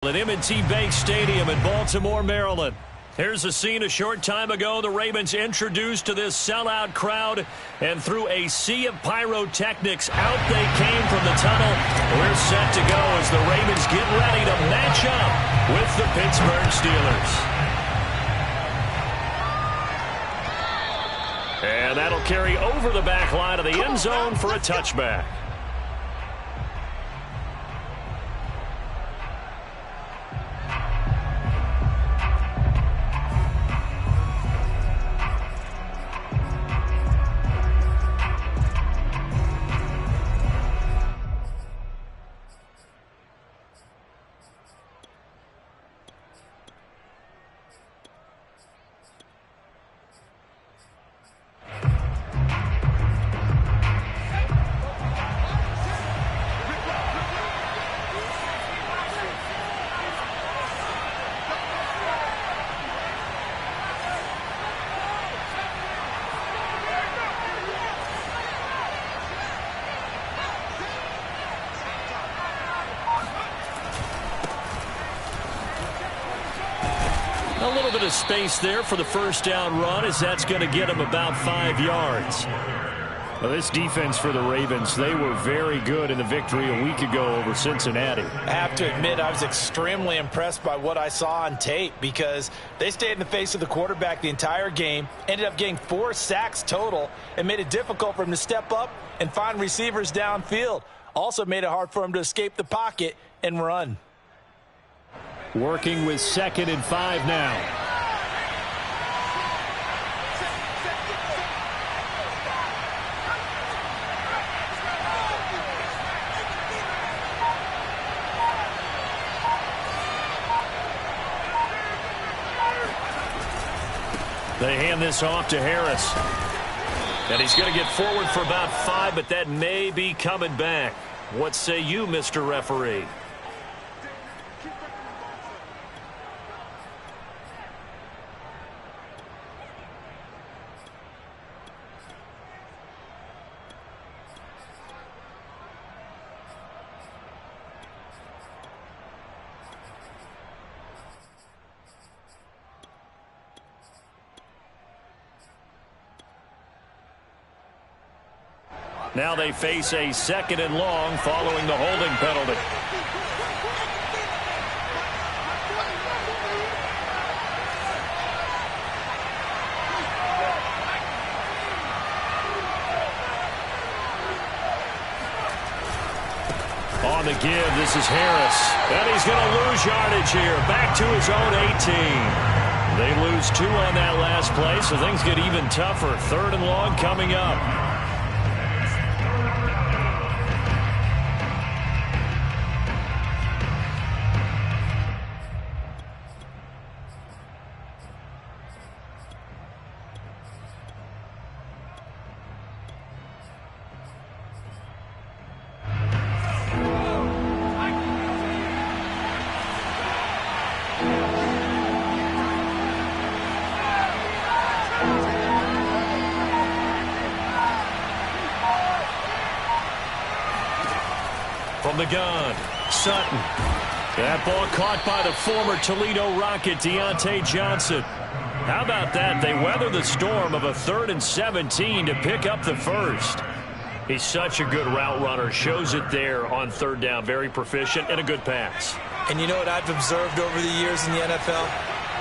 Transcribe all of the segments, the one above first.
At M&T Bank Stadium in Baltimore, Maryland. Here's a scene a short time ago. The Ravens introduced to this sellout crowd, and through a sea of pyrotechnics, out they came from the tunnel. We're set to go as the Ravens get ready to match up with the Pittsburgh Steelers. And that'll carry over the back line of the end zone for a touchback. A little bit of space there for the first down run, as that's going to get him about 5 yards. Well, this defense for the Ravens, they were very good in the victory a week ago over Cincinnati. I have to admit, I was extremely impressed by what I saw on tape, because they stayed in the face of the quarterback the entire game, ended up getting 4 sacks total, and made it difficult for him to step up and find receivers downfield. Also made it hard for him to escape the pocket and run. Working with 2nd and 5 now. They hand this off to Harris. And he's going to get forward for about 5, but that may be coming back. What say you, Mr. Referee? Now they face a 2nd and long following the holding penalty. On the give, this is Harris. And he's going to lose yardage here. Back to his own 18. They lose 2 on that last play, so things get even tougher. 3rd and long coming up. From the gun, Sutton. That ball caught by the former Toledo Rocket, Deontay Johnson. How about that? They weather the storm of a 3rd and 17 to pick up the first. He's such a good route runner. Shows it there on 3rd down. Very proficient and a good pass. And you know what I've observed over the years in the NFL?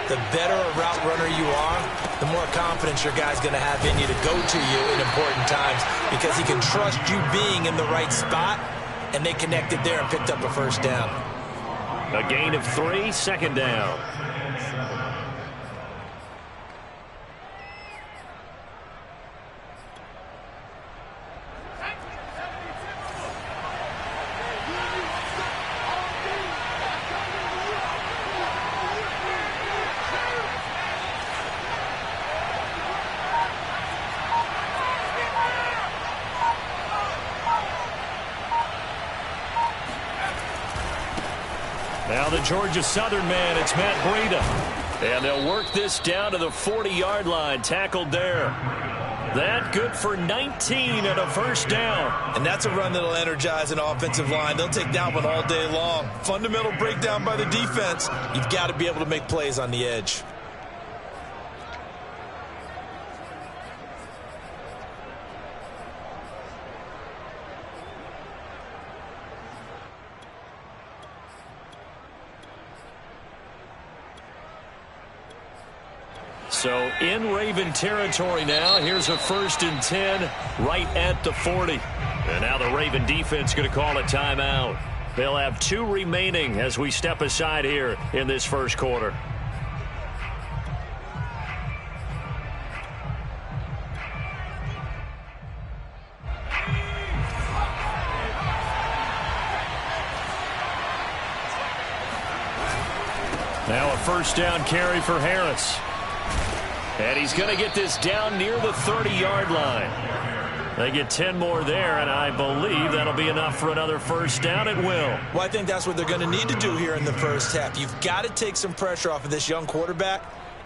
The better a route runner you are, the more confidence your guy's going to have in you to go to you in important times, because he can trust you being in the right spot. And they connected there and picked up a first down. A gain of 3, 2nd down. Now the Georgia Southern man, it's Matt Breida. And they'll work this down to the 40-yard line, tackled there. That good for 19 and a first down. And that's a run that'll energize an offensive line. They'll take that one all day long. Fundamental breakdown by the defense. You've got to be able to make plays on the edge. So in Raven territory now. Here's a 1st and 10 right at the 40. And now the Raven defense going to call a timeout. They'll have 2 remaining as we step aside here in this first quarter. Now a first down carry for Harris. And he's going to get this down near the 30-yard line. They get 10 more there, and I believe that'll be enough for another first down. It will. Well, I think that's what they're going to need to do here in the first half. You've got to take some pressure off of this young quarterback,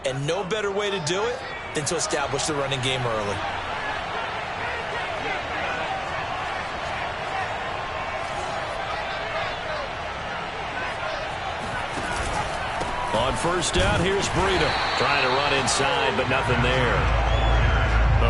and no better way to do it than to establish the running game early. On first down, here's Breida. Trying to run inside, but nothing there.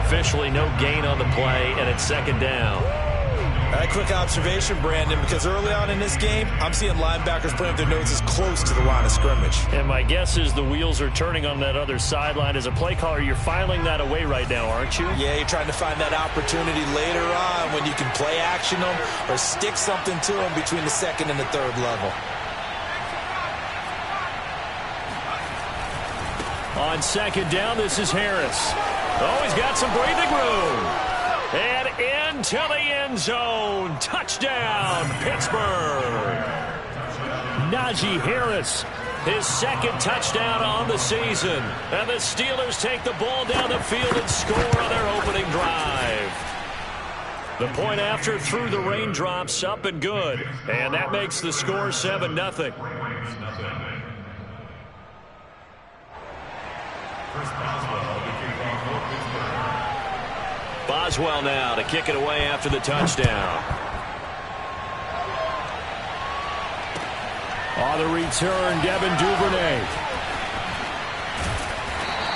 Officially no gain on the play, and it's 2nd down. All right, quick observation, Brandon, because early on in this game, I'm seeing linebackers playing with their noses close to the line of scrimmage. And my guess is the wheels are turning on that other sideline. As a play caller, you're filing that away right now, aren't you? Yeah, you're trying to find that opportunity later on when you can play action them or stick something to them between the 2nd and the 3rd level. On 2nd down, this is Harris. Oh, he's got some breathing room. And into the end zone. Touchdown, Pittsburgh. Najee Harris, his 2nd touchdown on the season. And the Steelers take the ball down the field and score on their opening drive. The point after through the raindrops, up and good. And that makes the score 7-0. Boswell now to kick it away after the touchdown. On the return, Devin Duvernay.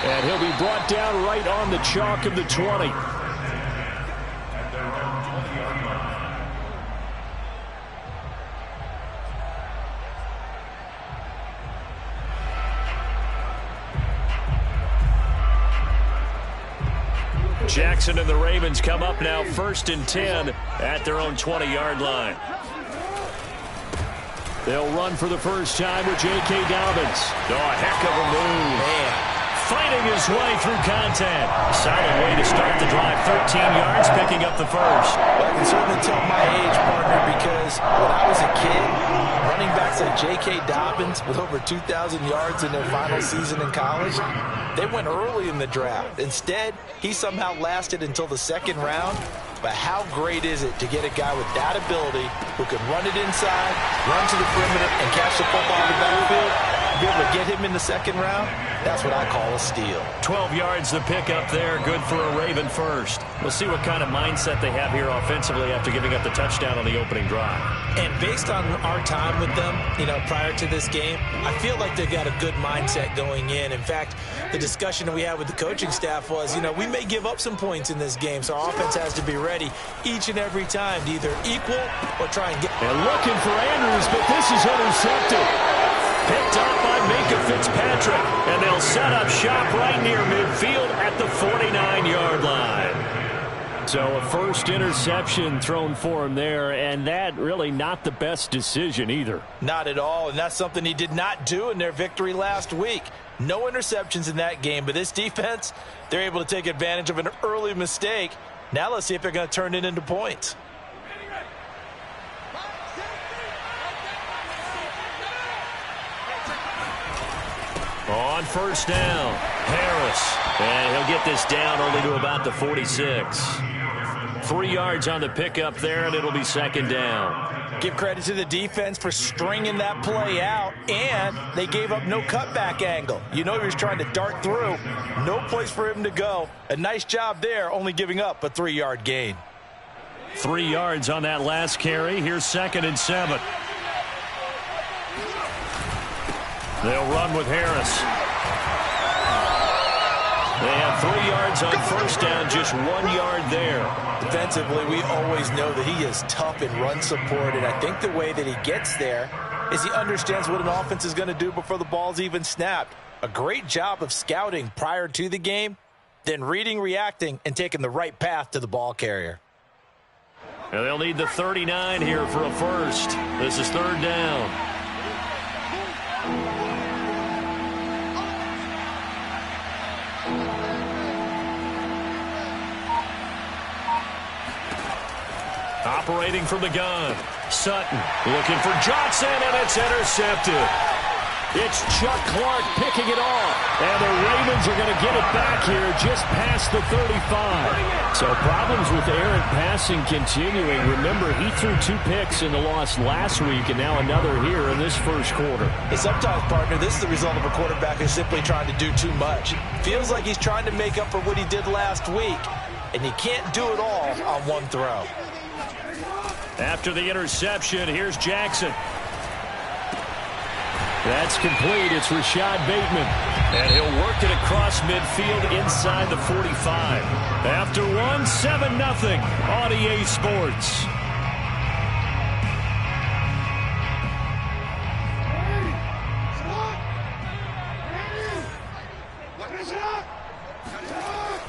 And he'll be brought down right on the chalk of the 20. Jackson and the Ravens come up now 1st and 10 at their own 20-yard line. They'll run for the first time with J.K. Dobbins. Oh, a heck of a move. Man. Fighting his way through contact. Solid way to start the drive. 13 yards, picking up the first. Well, I can certainly tell my age, partner, because when I was a kid, running backs like J.K. Dobbins with over 2,000 yards in their final season in college, they went early in the draft. Instead, he somehow lasted until the 2nd round. But how great is it to get a guy with that ability who can run it inside, run to the perimeter, and catch the football in the backfield? Be able to get him in the 2nd round, that's what I call a steal. 12 yards to pick up there, good for a Raven first. We'll see what kind of mindset they have here offensively after giving up the touchdown on the opening drive. And based on our time with them, prior to this game, I feel like they've got a good mindset going in. In fact, the discussion that we had with the coaching staff was, we may give up some points in this game, so our offense has to be ready each and every time to either equal or try and get. And looking for Andrews, but this is intercepted. Picked up by Minka Fitzpatrick, and they'll set up shop right near midfield at the 49-yard line. So a first interception thrown for him there, and that really not the best decision either. Not at all, and that's something he did not do in their victory last week. No interceptions in that game, but this defense, they're able to take advantage of an early mistake. Now let's see if they're going to turn it into points. On first down, Harris. And he'll get this down only to about the 46. 3 yards on the pickup there, and it'll be second down. Give credit to the defense for stringing that play out, and they gave up no cutback angle. You know he was trying to dart through. No place for him to go. A nice job there, only giving up a 3-yard gain. 3 yards on that last carry. Here's 2nd and 7. They'll run with Harris. They have 3 yards on first down, just 1 yard there. Defensively, we always know that he is tough in run support, and I think the way that he gets there is he understands what an offense is going to do before the ball's even snapped. A great job of scouting prior to the game, then reading, reacting, and taking the right path to the ball carrier. And they'll need the 39 here for a first. This is 3rd down. Operating from the gun. Sutton looking for Johnson, and it's intercepted. It's Chuck Clark picking it off. And the Ravens are going to get it back here just past the 35. So problems with errant passing continuing. Remember, he threw 2 picks in the loss last week, and now another here in this first quarter. Hey, sometimes, partner, this is the result of a quarterback who's simply trying to do too much. Feels like he's trying to make up for what he did last week, and you can't do it all on one throw. After the interception, here's Jackson. That's complete. It's Rashad Bateman. And he'll work it across midfield inside the 45. After 1, 7-0 on EA Sports.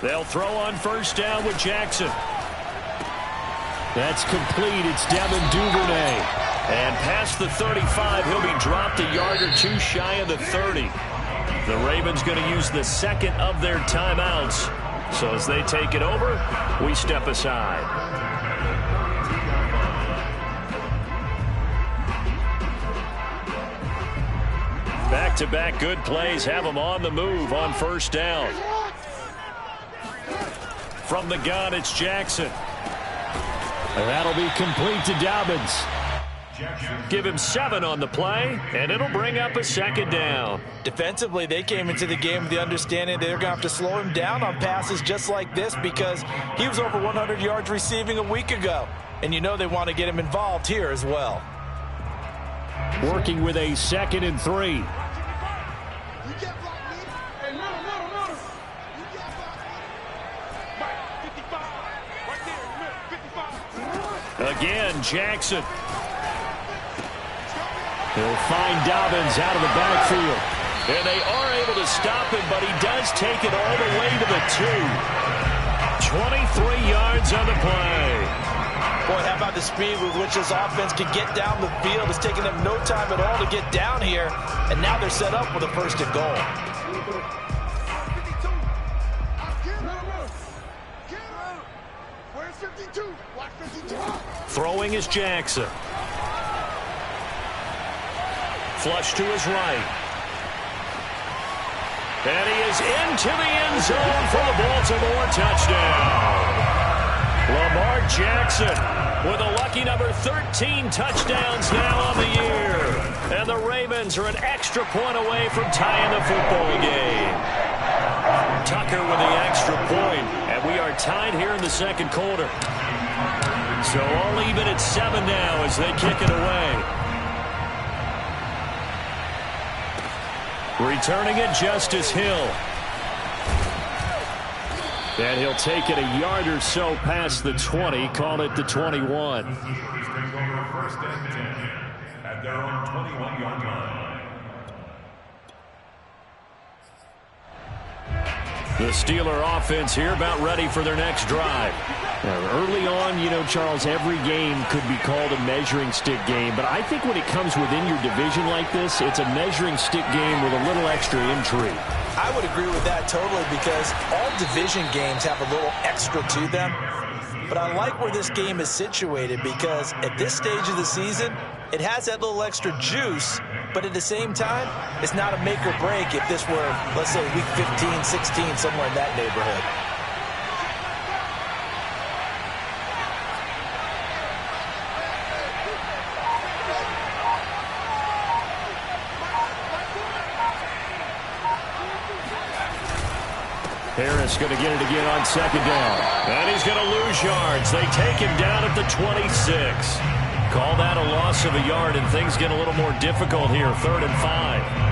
They'll throw on first down with Jackson. That's complete. It's Devin Duvernay. And past the 35, he'll be dropped a yard or 2 shy of the 30. The Ravens going to use the 2nd of their timeouts. So as they take it over, we step aside. Back-to-back good plays have them on the move on first down. From the gun, it's Jackson. And that'll be complete to Dobbins. Give him 7 on the play, and it'll bring up a 2nd down. Defensively, they came into the game with the understanding they're going to have to slow him down on passes just like this because he was over 100 yards receiving a week ago. And you know they want to get him involved here as well. Working with a 2nd and 3. Again, Jackson. He'll find Dobbins out of the backfield. And they are able to stop him, but he does take it all the way to the 2. 23 yards on the play. Boy, how about the speed with which this offense can get down the field? It's taken them no time at all to get down here. And now they're set up with a 1st and goal. Throwing is Jackson. Flush to his right. And he is into the end zone for the Baltimore touchdown. Lamar Jackson with a lucky number 13 touchdowns now on the year. And the Ravens are an extra point away from tying the football game. Tucker with the extra point, and we are tied here in the 2nd quarter. So all even at 7 now as they kick it away. Returning it, Justice Hill. And he'll take it a yard or so past the 20, call it the 21. At their own 21-yard line. The Steeler offense here about ready for their next drive. Now, early on, you know, Charles, every game could be called a measuring stick game. But I think when it comes within your division like this, it's a measuring stick game with a little extra intrigue. I would agree with that totally because all division games have a little extra to them. But I like where this game is situated because at this stage of the season, it has that little extra juice. But at the same time, it's not a make or break if this were, let's say, week 15, 16, somewhere in that neighborhood. Harris going to get it again on second down. And he's going to lose yards. They take him down at the 26. Call that a loss of a yard, and things get a little more difficult here. 3rd and 5.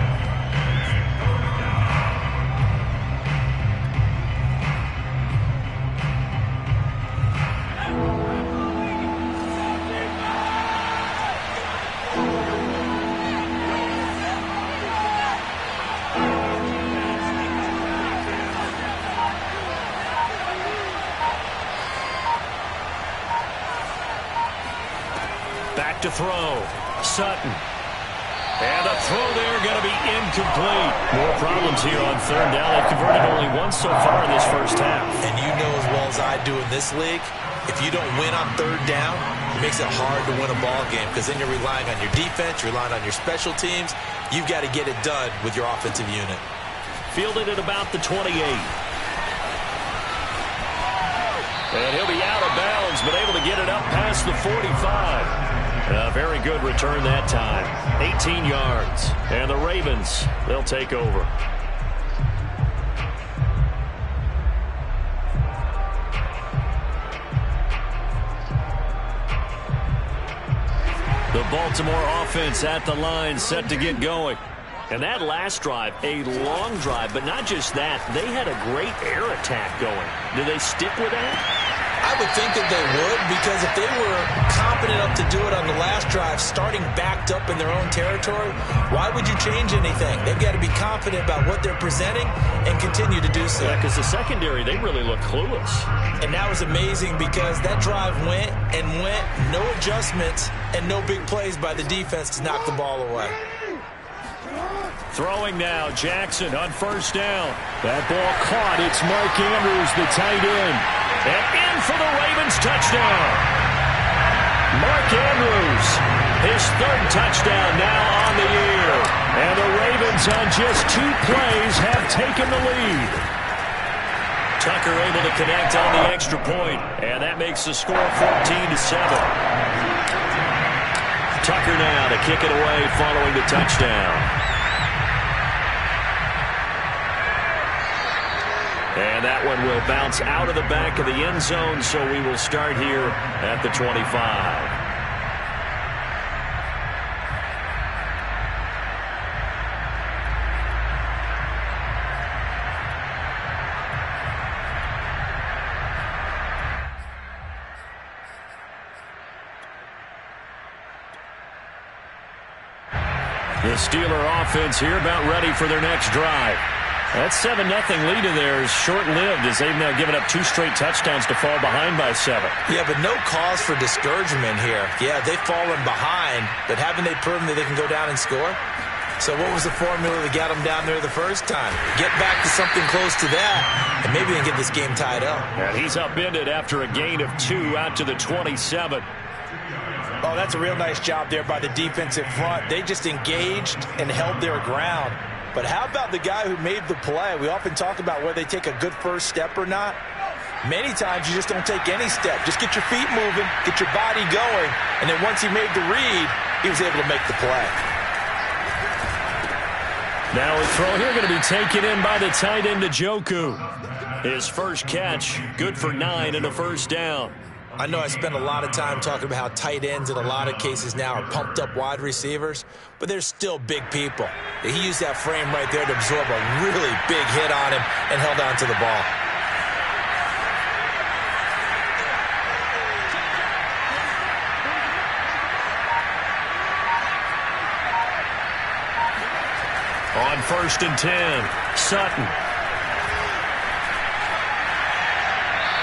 Back to throw. Sutton. And the throw there going to be incomplete. More problems here on 3rd down. They've converted only once so far in this first half. And you know as well as I do in this league, if you don't win on 3rd down, it makes it hard to win a ball game because then you're relying on your defense, you're relying on your special teams. You've got to get it done with your offensive unit. Fielded at about the 28. And he'll be out of bounds, but able to get it up past the 45. A very good return that time. 18 yards. And the Ravens, they'll take over. The Baltimore offense at the line, set to get going. And that last drive, a long drive, but not just that. They had a great air attack going. Do they stick with that? I would think that they would, because if they were confident enough to do it on the last drive, starting backed up in their own territory, why would you change anything? They've got to be confident about what they're presenting and continue to do so. Yeah, because the secondary, they really look clueless. And that was amazing because that drive went and went, no adjustments and no big plays by the defense to knock the ball away. Throwing now, Jackson on 1st down. That ball caught. It's Mark Andrews, the tight end. And in for the Ravens touchdown. Mark Andrews, his 3rd touchdown now on the year. And the Ravens on just 2 plays have taken the lead. Tucker able to connect on the extra point, and that makes the score 14-7. Tucker now to kick it away following the touchdown. And that one will bounce out of the back of the end zone, so we will start here at the 25. The Steeler offense here about ready for their next drive. That 7-0 lead of theirs short-lived as they've now given up 2 straight touchdowns to fall behind by 7. Yeah, but no cause for discouragement here. Yeah, they've fallen behind, but haven't they proven that they can go down and score? So what was the formula that got them down there the first time? Get back to something close to that, and maybe they can get this game tied up. And he's upended after a gain of 2 out to the 27. Oh, that's a real nice job there by the defensive front. They just engaged and held their ground. But how about the guy who made the play? We often talk about whether they take a good first step or not. Many times you just don't take any step. Just get your feet moving, get your body going, and then once he made the read, he was able to make the play. Now a throw here going to be taken in by the tight end, Njoku. His first catch, good for 9 and a 1st down. I know I spend a lot of time talking about how tight ends in a lot of cases now are pumped up wide receivers, but they're still big people. He used that frame right there to absorb a really big hit on him and held on to the ball. On 1st and 10, Sutton.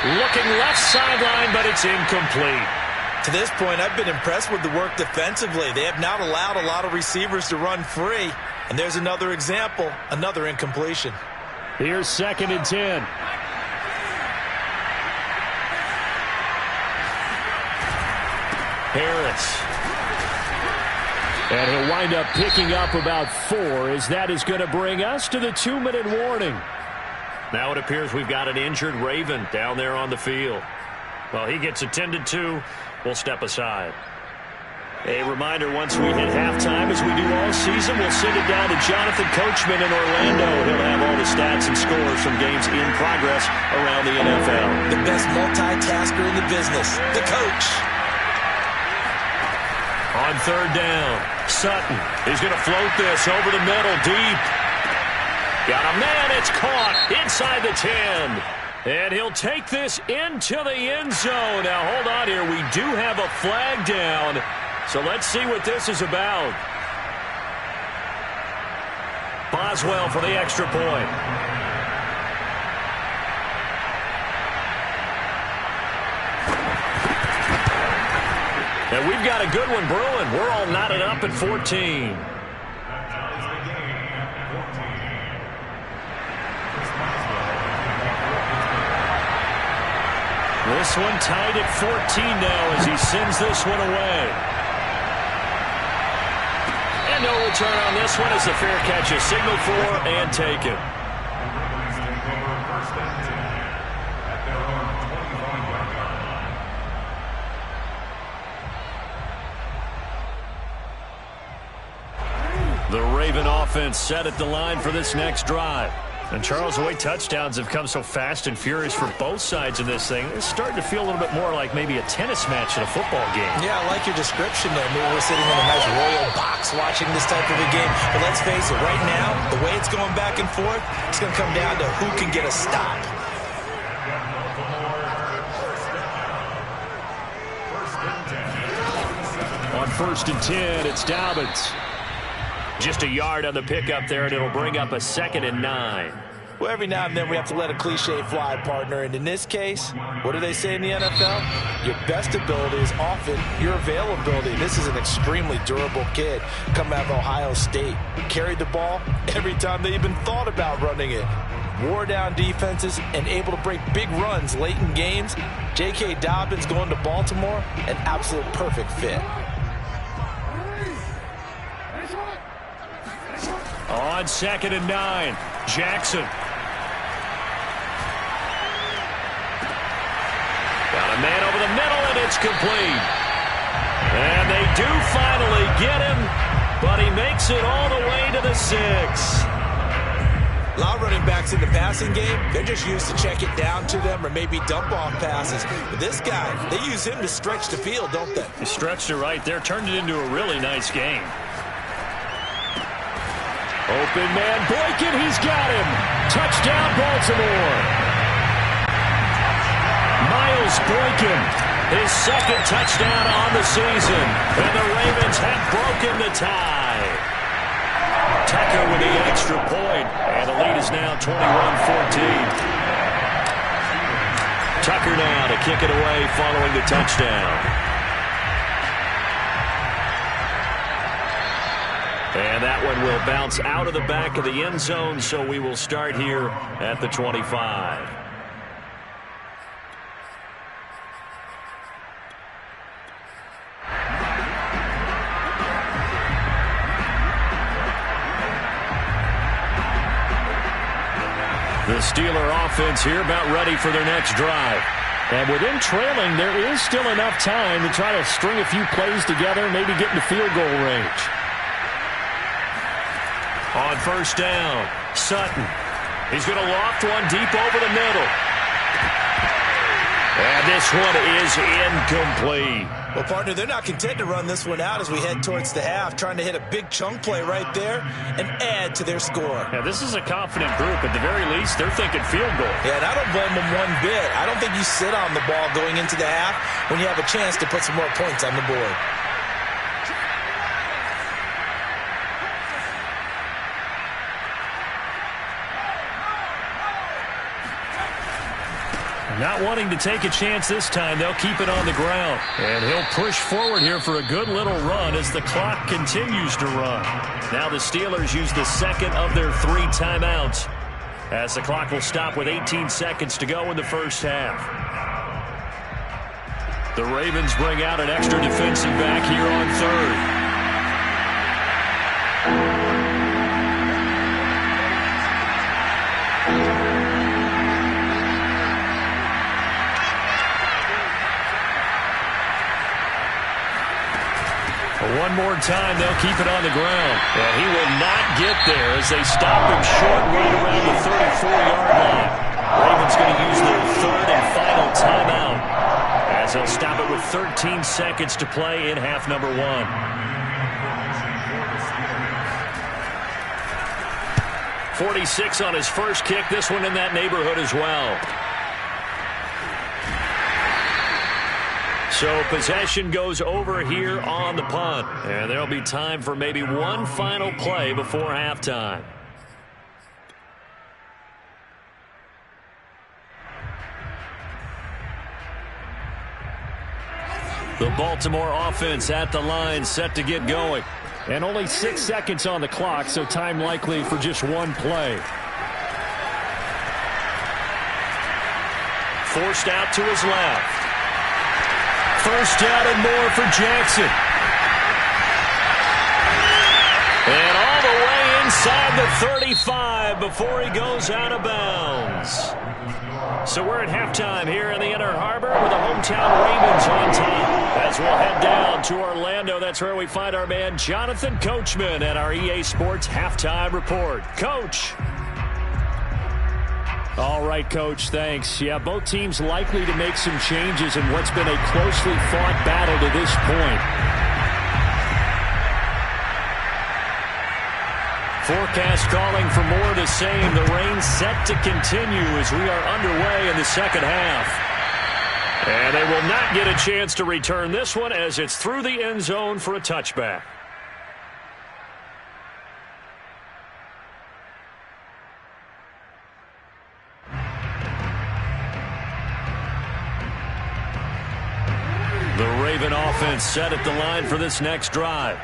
Looking left sideline, but it's incomplete. To this point, I've been impressed with the work defensively. They have not allowed a lot of receivers to run free. And there's another example, another incompletion. Here's 2nd and 10. Harris. And he'll wind up picking up about 4, as that is going to bring us to the 2-minute warning. Now it appears we've got an injured Raven down there on the field. Well, he gets attended to. We'll step aside. A reminder, once we hit halftime, as we do all season, we'll send it down to Jonathan Coachman in Orlando. He'll have all the stats and scores from games in progress around the NFL. The best multitasker in the business, the coach. On third down, Sutton. He's going to float this over the middle, deep. Got a man, it's caught inside the 10. And he'll take this into the end zone. Now, hold on here. We do have a flag down. So let's see what this is about. Boswell for the extra point. And we've got a good one brewing. We're all knotted up at 14. This one tied at 14 now as he sends this one away. And no return on this one as the fair catch is signaled for and taken. The Raven offense set at the line for this next drive. And Charles, the way touchdowns have come so fast and furious for both sides of this thing, it's starting to feel a little bit more like maybe a tennis match in a football game. Yeah, I like your description there. Maybe we're sitting in a nice royal box watching this type of a game. But let's face it, right now, the way it's going back and forth, it's going to come down to who can get a stop. On 1st and 10, it's Dobbins. Just a yard on the pickup there, and it'll bring up a 2nd and 9. Well, every now and then we have to let a cliche fly, partner. And in this case, what do they say in the NFL? Your best ability is often your availability. This is an extremely durable kid coming out of Ohio State. Carried the ball every time they even thought about running it. Wore down defenses and able to break big runs late in games. J.K. Dobbins going to Baltimore, an absolute perfect fit. On 2nd and 9, Jackson. Got a man over the middle, and it's complete. And they do finally get him, but he makes it all the way to the 6. A lot of running backs in the passing game, they're just used to check it down to them or maybe dump off passes. But this guy, they use him to stretch the field, don't they? He stretched it right there, turned it into a really nice game. Open man, Boykin, he's got him. Touchdown, Baltimore. Miles Boykin, his 2nd touchdown on the season. And the Ravens have broken the tie. Tucker with the extra point. And the lead is now 21-14. Tucker now to kick it away following the touchdown. And that one will bounce out of the back of the end zone, so we will start here at the 25. The Steeler offense here about ready for their next drive. And with them trailing, there is still enough time to try to string a few plays together, maybe get into field goal range. On 1st down, Sutton. He's going to loft one deep over the middle. And this one is incomplete. Well, partner, they're not content to run this one out as we head towards the half, trying to hit a big chunk play right there and add to their score. Yeah, this is a confident group. At the very least, they're thinking field goal. Yeah, and I don't blame them one bit. I don't think you sit on the ball going into the half when you have a chance to put some more points on the board. Not wanting to take a chance this time, they'll keep it on the ground. And he'll push forward here for a good little run as the clock continues to run. Now the Steelers use the 2nd of their 3 timeouts as the clock will stop with 18 seconds to go in the first half. The Ravens bring out an extra defensive back here on 3rd. one more time, they'll keep it on the ground. And he will not get there as they stop him short right around the 34-yard line. Ravens going to use their third and final timeout as they'll stop it with 13 seconds to play in half number one. .46 on his first kick. This one in that neighborhood as well. So possession goes over here on the punt. And there'll be time for maybe one final play before halftime. The Baltimore offense at the line, set to get going. And only 6 seconds on the clock, so time likely for just one play. Forced out to his left. First down and more for Jackson. And all the way inside the 35 before he goes out of bounds. So we're at halftime here in the Inner Harbor with the hometown Ravens on top. As we'll head down to Orlando, that's where we find our man Jonathan Coachman at our EA Sports Halftime Report. Coach. All right, Coach, thanks. Yeah, both teams likely to make some changes in what's been a closely fought battle to this point. Forecast calling for more of the same. The rain set to continue as we are underway in the second half. And they will not get a chance to return this one as it's through the end zone for a touchback. The Raven offense set at the line for this next drive.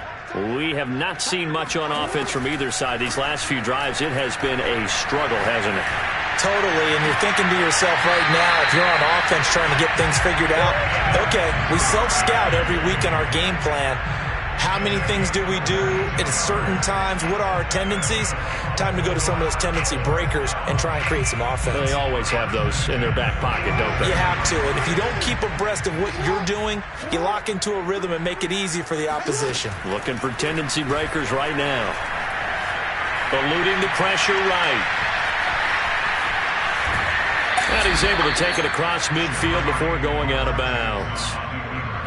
We have not seen much on offense from either side. These last few drives, it has been a struggle, hasn't it? Totally, and you're thinking to yourself right now, if you're on offense trying to get things figured out, okay, we self-scout every week in our game plan. How many things do we do at certain times? What are our tendencies? Time to go to some of those tendency breakers and try and create some offense. They always have those in their back pocket, don't they? You have to, and if you don't keep abreast of what you're doing, you lock into a rhythm and make it easy for the opposition. Looking for tendency breakers right now. Eluding the pressure right. And he's able to take it across midfield before going out of bounds.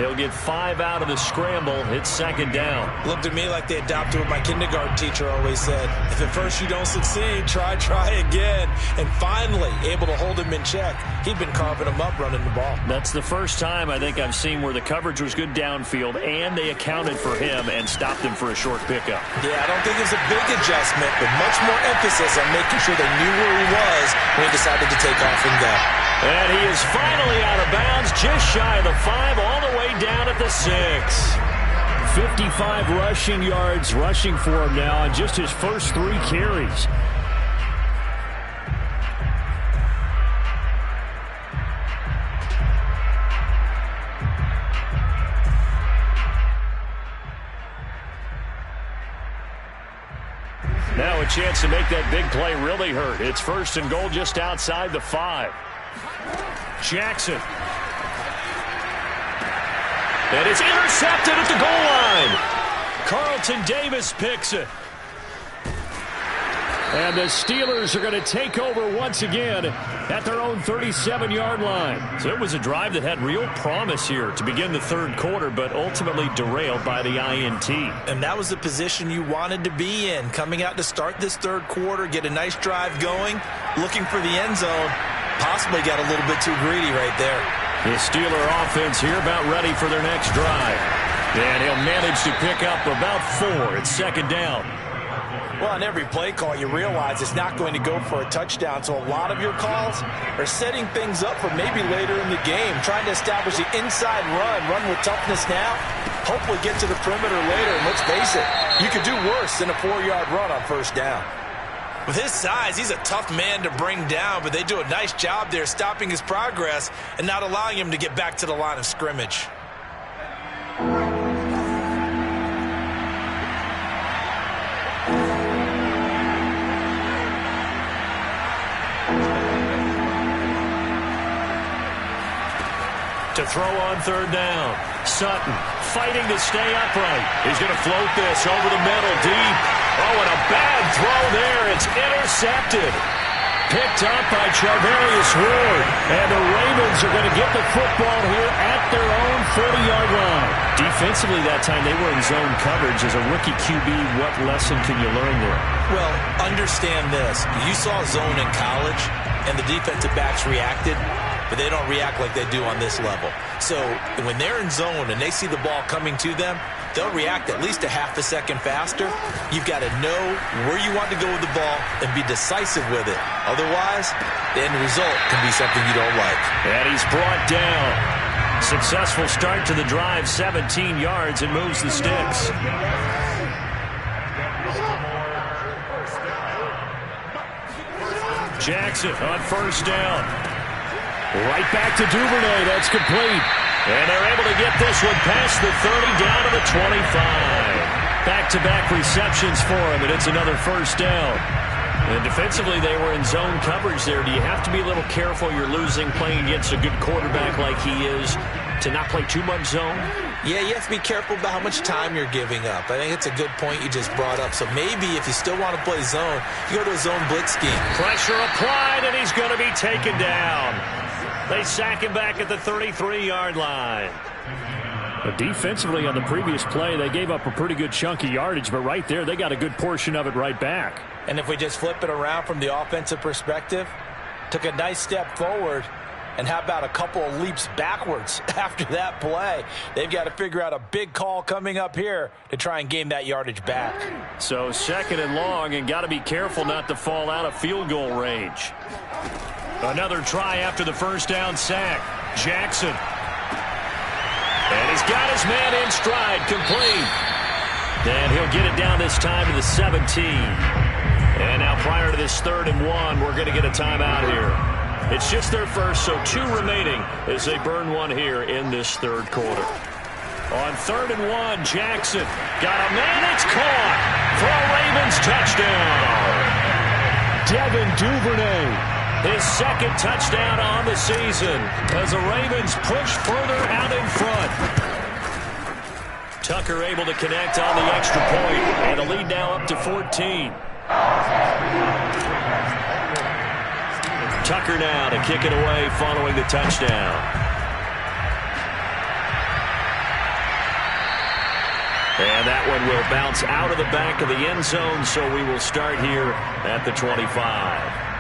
He'll get 5 out of the scramble. It's second down. Looked to me like they adopted what my kindergarten teacher always said. If at first you don't succeed, try again. And finally, able to hold him in check. He'd been carving him up running the ball. That's the first time I think I've seen where the coverage was good downfield, and they accounted for him and stopped him for a short pickup. Yeah, I don't think it was a big adjustment, but much more emphasis on making sure they knew where he was when he decided to take off and go. And he is finally out of bounds, just shy of the 5, all the way down at the 6. 55 rushing yards rushing for him now on just his first 3 carries. Now a chance to make that big play really hurt. It's first and goal just outside the 5. Jackson. And it's intercepted at the goal line. Carlton Davis picks it. And the Steelers are going to take over once again at their own 37-yard line. So it was a drive that had real promise here to begin the third quarter, but ultimately derailed by the INT. And that was the position you wanted to be in. Coming out to start this third quarter, get a nice drive going, looking for the end zone. Possibly got a little bit too greedy right there. The Steeler offense here about ready for their next drive. And he'll manage to pick up about 4. It's second down. Well, on every play call, you realize it's not going to go for a touchdown. So a lot of your calls are setting things up for maybe later in the game, trying to establish the inside run with toughness now, hopefully get to the perimeter later. And let's face it, you could do worse than a 4-yard run on first down. With his size, he's a tough man to bring down, but they do a nice job there stopping his progress and not allowing him to get back to the line of scrimmage. To to throw on third down. Sutton fighting to stay upright. He's going to float this over the middle, deep. Oh, and a bad throw there. It's intercepted. Picked up by Charvarius Ward. And the Ravens are going to get the football here at their own 40-yard line. Defensively that time, they were in zone coverage. As a rookie QB, what lesson can you learn there? Well, understand this. You saw zone in college, and the defensive backs reacted, but they don't react like they do on this level. So when they're in zone and they see the ball coming to them, they'll react at least a half a second faster. You've got to know where you want to go with the ball and be decisive with it. Otherwise, the end result can be something you don't like. And he's brought down. Successful start to the drive, 17 yards, and moves the sticks. Jackson on first down. Right back to Duvernay. That's complete. And they're able to get this one past the 30 down to the 25. Back-to-back receptions for him, and it's another first down. And defensively, they were in zone coverage there. Do you have to be a little careful? You're losing playing against a good quarterback like he is to not play too much zone? Yeah, you have to be careful about how much time you're giving up. I think it's a good point you just brought up. So maybe if you still want to play zone, you go to a zone blitz scheme. Pressure applied, and he's going to be taken down. They sack him back at the 33-yard line. But defensively on the previous play, they gave up a pretty good chunk of yardage, but right there, they got a good portion of it right back. And if we just flip it around from the offensive perspective, took a nice step forward, and how about a couple of leaps backwards after that play? They've got to figure out a big call coming up here to try and gain that yardage back. So second and long, and got to be careful not to fall out of field goal range. Another try after the first down sack. Jackson. And he's got his man in stride, complete. And he'll get it down this time to the 17. And now prior to this 3rd and 1, we're going to get a timeout here. It's just their first, so 2 remaining as they burn one here in this 3rd quarter. On 3rd and 1, Jackson got a man. It's caught for a Ravens touchdown. Devin Duvernay. His 2nd touchdown on the season as the Ravens push further out in front. Tucker able to connect on the extra point, and the lead now up to 14. Tucker now to kick it away following the touchdown. And that one will bounce out of the back of the end zone, so we will start here at the 25.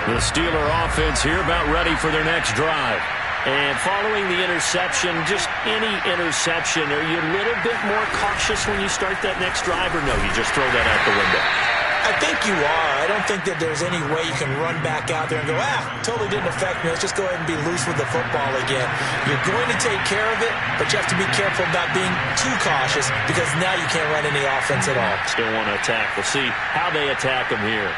The Steeler offense here about ready for their next drive. And following the interception, just any interception, are you a little bit more cautious when you start that next drive, or no, you just throw that out the window? I think you are. I don't think that there's any way you can run back out there and go, totally didn't affect me. Let's just go ahead and be loose with the football again. You're going to take care of it, but you have to be careful about being too cautious because now you can't run any offense at all. Still want to attack. We'll see how they attack them here.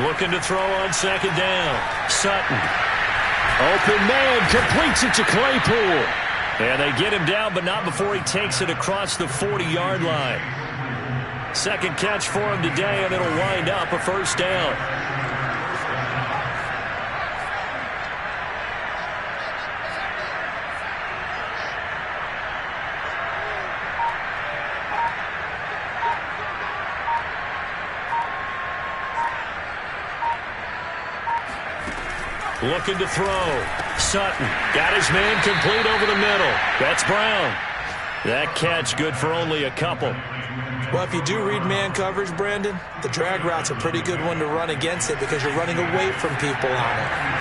Looking to throw on 2nd down. Sutton. Open man, completes it to Claypool. And they get him down, but not before he takes it across the 40-yard line. 2nd catch for him today, and it'll wind up a first down. Looking to throw. Sutton got his man complete over the middle. That's Brown. That catch good for only a couple. Well, if you do read man coverage, Brandon, the drag route's a pretty good one to run against it because you're running away from people on it.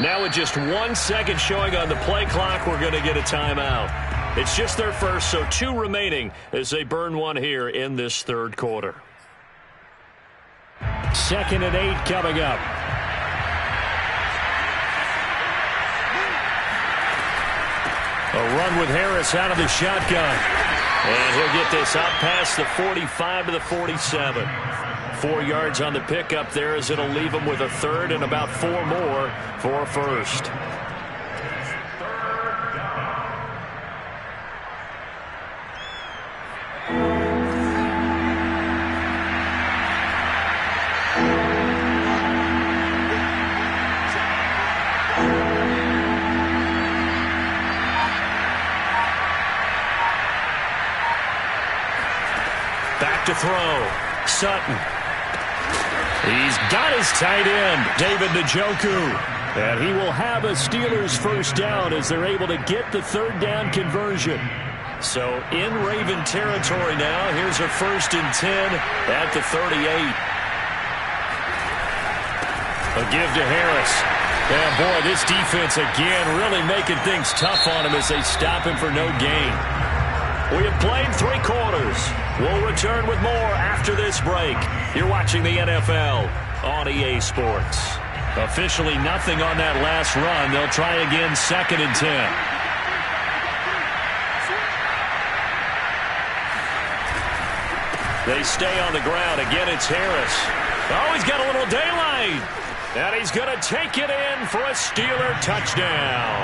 Now with just 1 second showing on the play clock, we're going to get a timeout. It's just their first, so 2 remaining as they burn one here in this 3rd quarter. 2nd and 8 coming up. A run with Harris out of the shotgun. And he'll get this up past the 45 to the 47. 4 yards on the pickup there as it'll leave him with a third and about 4 more for a first. Back to throw. Sutton. He's got his tight end, David Njoku. And he will have a Steelers first down as they're able to get the third down conversion. So in Raven territory now. Here's a 1st and 10 at the 38. A give to Harris. And boy, this defense again really making things tough on him as they stop him for no gain. We have played 3 quarters. We'll return with more after this break. You're watching the NFL on EA Sports. Officially nothing on that last run. They'll try again 2nd and 10. They stay on the ground. Again, it's Harris. Oh, he's got a little daylight. And he's going to take it in for a Steeler touchdown.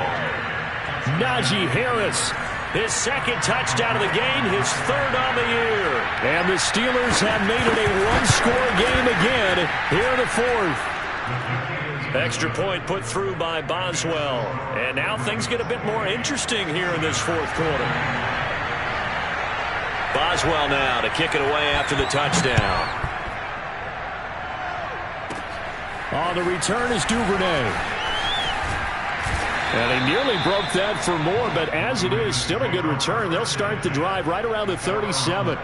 Najee Harris. His 2nd touchdown of the game, his 3rd on the year. And the Steelers have made it a one-score game again here in the 4th. Extra point put through by Boswell. And now things get a bit more interesting here in this 4th quarter. Boswell now to kick it away after the touchdown. On the return is Duvernay. And he nearly broke that for more, but as it is, still a good return. They'll start the drive right around the 37.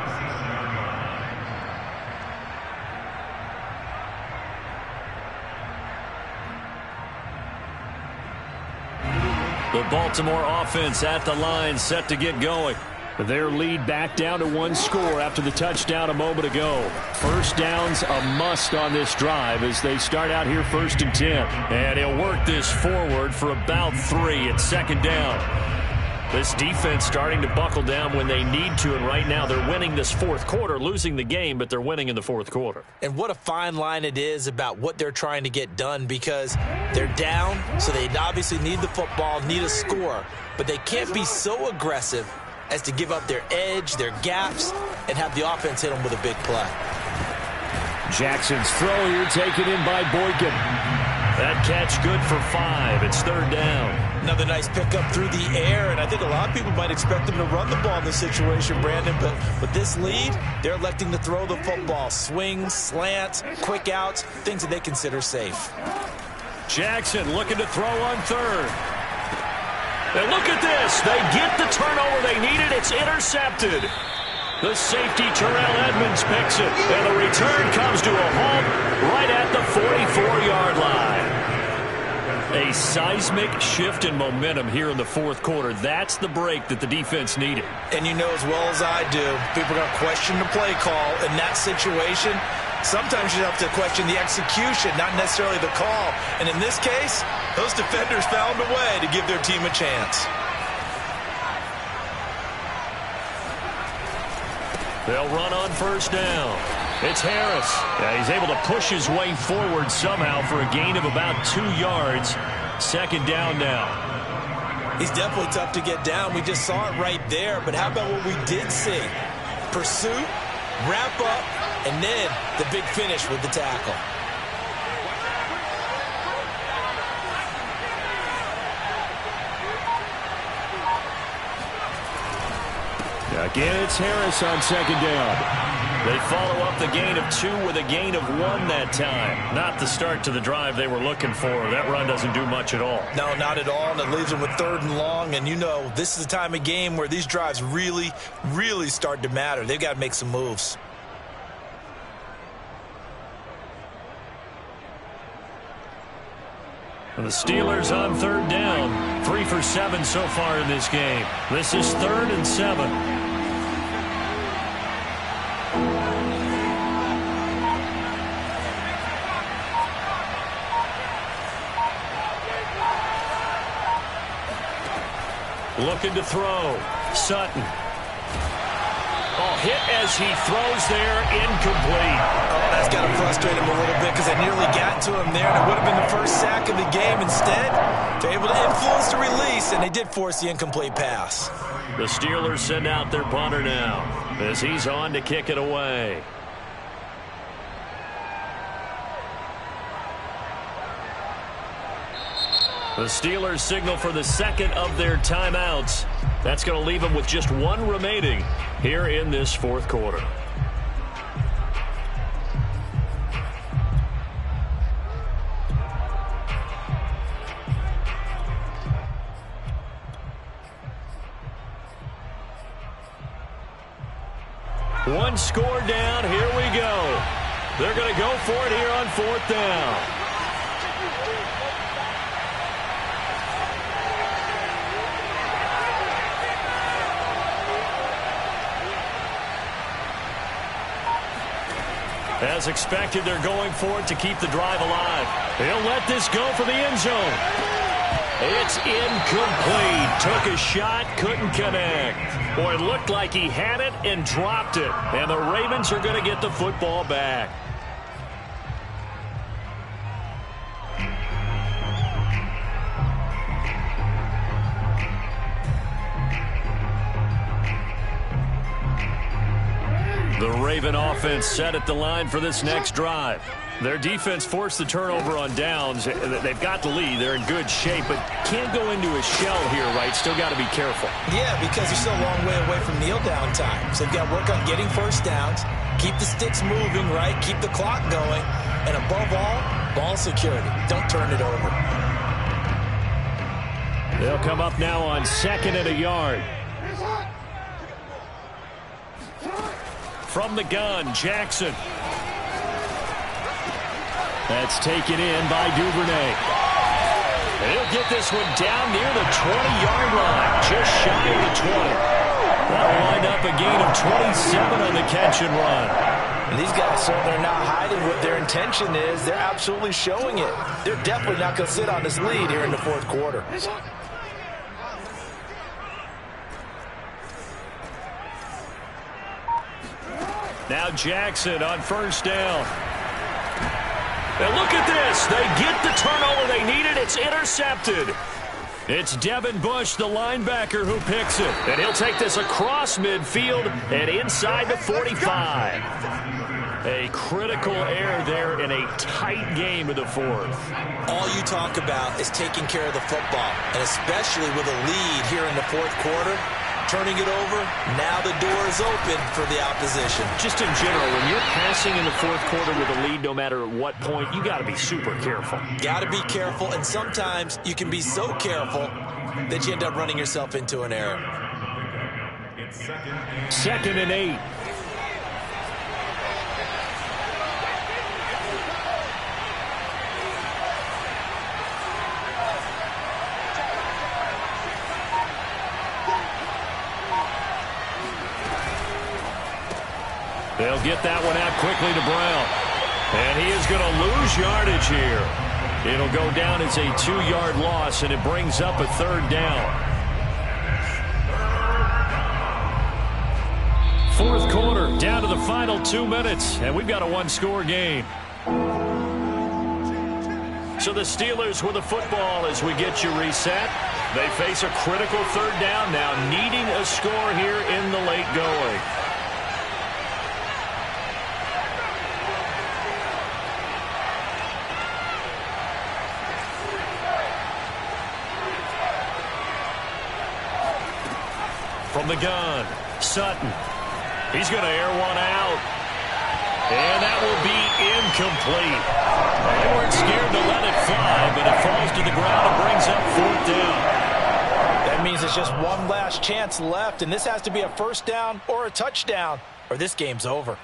The Baltimore offense at the line, set to get going. Their lead back down to 1 score after the touchdown a moment ago. First down's a must on this drive as they start out here 1st and 10. And he'll work this forward for about 3 at 2nd down. This defense starting to buckle down when they need to, and right now they're winning this 4th quarter, losing the game, but they're winning in the 4th quarter. And what a fine line it is about what they're trying to get done, because they're down, so they obviously need the football, need a score, but they can't be so aggressive as to give up their edge, their gaps, and have the offense hit them with a big play. Jackson's throw here taken in by Boykin. That catch good for 5. It's 3rd down. Another nice pickup through the air, and I think a lot of people might expect them to run the ball in this situation, Brandon, but with this lead, they're electing to throw the football. Swings, slants, quick outs, things that they consider safe. Jackson looking to throw on 3rd. And look at this. They get the turnover they needed. It's intercepted. The safety, Terrell Edmonds, picks it. And the return comes to a halt right at the 44-yard line. A seismic shift in momentum here in the 4th quarter. That's the break that the defense needed. And you know as well as I do, people are going to question the play call in that situation. Sometimes you have to question the execution, not necessarily the call. And in this case, those defenders found a way to give their team a chance. They'll run on 1st down. It's Harris. Yeah, he's able to push his way forward somehow for a gain of about 2 yards. 2nd down now. He's definitely tough to get down. We just saw it right there. But how about what we did see? Pursuit, wrap up, and then the big finish with the tackle. Again, it's Harris on 2nd down. They follow up the gain of 2 with a gain of 1 that time. Not the start to the drive they were looking for. That run doesn't do much at all. No, not at all, and it leaves them with 3rd and long. And you know, this is the time of game where these drives really, really start to matter. They've got to make some moves. The Steelers on 3rd down. 3 for 7 so far in this game. This is 3rd and 7. Looking to throw. Sutton. Oh, hit as he throws there, incomplete. Oh, that's got to frustrate him a little bit because they nearly got to him there, and it would have been the first sack of the game. Instead, they're able to influence the release, and they did force the incomplete pass. The Steelers send out their punter now as he's on to kick it away. The Steelers signal for the second of their timeouts. That's going to leave them with just one remaining here in this fourth quarter. One score down. Here we go. They're going to go for it here on fourth down. As expected, they're going for it to keep the drive alive. He'll let this go for the end zone. It's incomplete. Took a shot, couldn't connect. Boy, it looked like he had it and dropped it. And the Ravens are going to get the football back. The Raven offense set at the line for this next drive. Their defense forced the turnover on downs. They've got the lead. They're in good shape, but can't go into a shell here, right? Still got to be careful. Yeah, because they're still a long way away from kneel down time. So they've got to work on getting first downs, keep the sticks moving, right? Keep the clock going. And above all, ball security. Don't turn it over. They'll come up now on 2nd and a yard. From the gun, Jackson. That's taken in by Duvernay. He'll get this one down near the 20-yard line, just shy of the 20. That'll wind up a gain of 27 on the catch and run. And these guys certainly are not hiding what their intention is. They're absolutely showing it. They're definitely not going to sit on this lead here in the fourth quarter. Now Jackson on first down. And look at this. They get the turnover they needed. It's intercepted. It's Devin Bush, the linebacker, who picks it. And he'll take this across midfield and inside the 45. A critical error there in a tight game of the fourth. All you talk about is taking care of the football, and especially with a lead here in the fourth quarter. Turning it over, now the door is open for the opposition. Just in general, when you're passing in the fourth quarter with a lead, no matter at what point, you got to be super careful. Got to be careful, and sometimes you can be so careful that you end up running yourself into an error. 2nd and 8. They'll get that one out quickly to Brown. And he is going to lose yardage here. It'll go down as a 2-yard loss, and it brings up a 3rd down. Fourth quarter, down to the final 2 minutes, and we've got a 1-score game. So the Steelers with the football as we get you reset. They face a critical 3rd down now, needing a score here in the late going. From the gun, Sutton. He's going to air one out. And that will be incomplete. They weren't scared to let it fly, but it falls to the ground and brings up 4th down. That means it's just one last chance left, and this has to be a first down or a touchdown, or this game's over.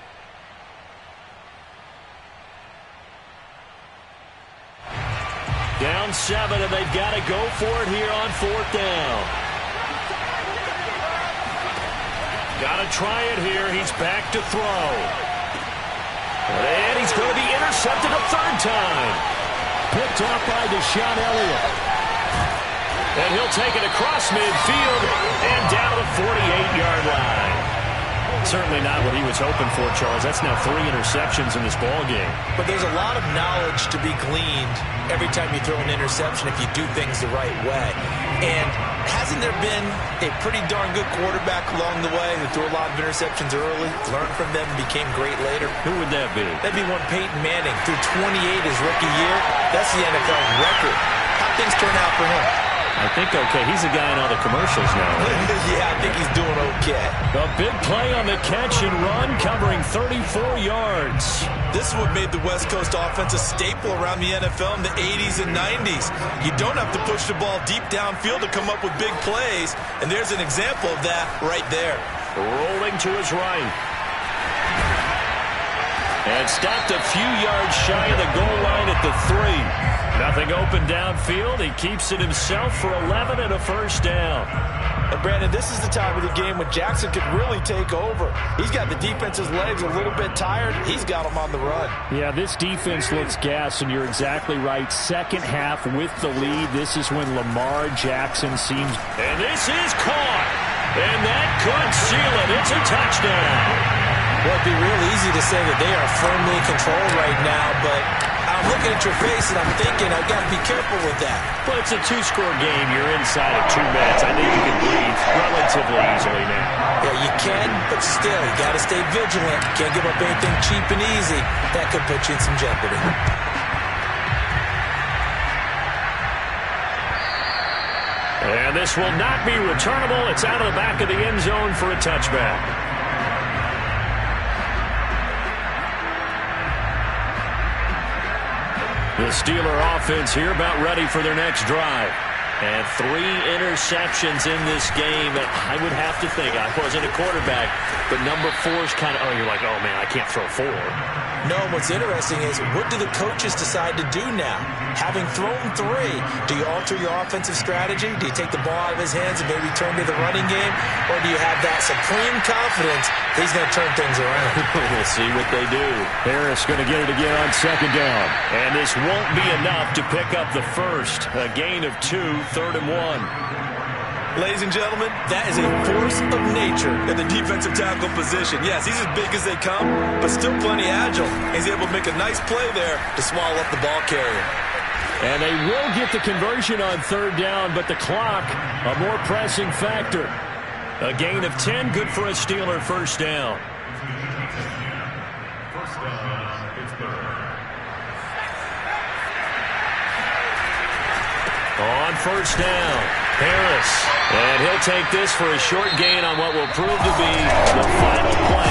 Down 7, and they've got to go for it here on 4th down. Got to try it here. He's back to throw. And he's going to be intercepted a 3rd time. Picked off by Deshaun Elliott. And he'll take it across midfield and down to the 48-yard line. Certainly not what he was hoping for, Charles. That's now 3 interceptions in this ball game. But there's a lot of knowledge to be gleaned every time you throw an interception if you do things the right way. And hasn't there been a pretty darn good quarterback along the way who threw a lot of interceptions early, learned from them, and became great later? Who would that be? That'd be one Peyton Manning. Threw 28 his rookie year. That's the NFL record. How'd things turn out for him? I think okay. He's a guy in all the commercials now. Yeah, I think he's doing okay. A big play on the catch and run, covering 34 yards. This is what made the West Coast offense a staple around the NFL in the 80s and 90s. You don't have to push the ball deep downfield to come up with big plays, and there's an example of that right there. Rolling to his right. And stopped a few yards shy of the goal line at the 3. Nothing open downfield. He keeps it himself for 11 and a first down. And Brandon, this is the time of the game when Jackson could really take over. He's got the defense's legs a little bit tired. He's got them on the run. Yeah, this defense looks gassed, and you're exactly right. Second half with the lead. This is when Lamar Jackson seems... And this is caught. And that could seal it. It's a touchdown. Well, it'd be real easy to say that they are firmly in control right now, but I'm looking at your face and I'm thinking I've got to be careful with that. Well, it's a 2-score game. You're inside of 2 minutes. I think you can breathe relatively easily now. Yeah, you can, but still, you got to stay vigilant. Can't give up anything cheap and easy. That could put you in some jeopardy. And this will not be returnable. It's out of the back of the end zone for a touchback. The Steeler offense here about ready for their next drive. And 3 interceptions in this game. And I would have to think, I wasn't a quarterback, but number 4 is kind of, you're like, oh, man, I can't throw 4. No, what's interesting is what do the coaches decide to do now? Having thrown 3, do you alter your offensive strategy? Do you take the ball out of his hands and maybe turn to the running game? Or do you have that supreme confidence that he's going to turn things around? We'll see what they do. Harris going to get it again on second down. And this won't be enough to pick up the first. A gain of 2, 3rd and 1. Ladies and gentlemen, that is a force of nature at the defensive tackle position. Yes, he's as big as they come, but still plenty agile. He's able to make a nice play there to swallow up the ball carrier. And they will get the conversion on 3rd down, but the clock, a more pressing factor. A gain of 10, good for a Steeler first down. On first down, Harris. And he'll take this for a short gain on what will prove to be the final play.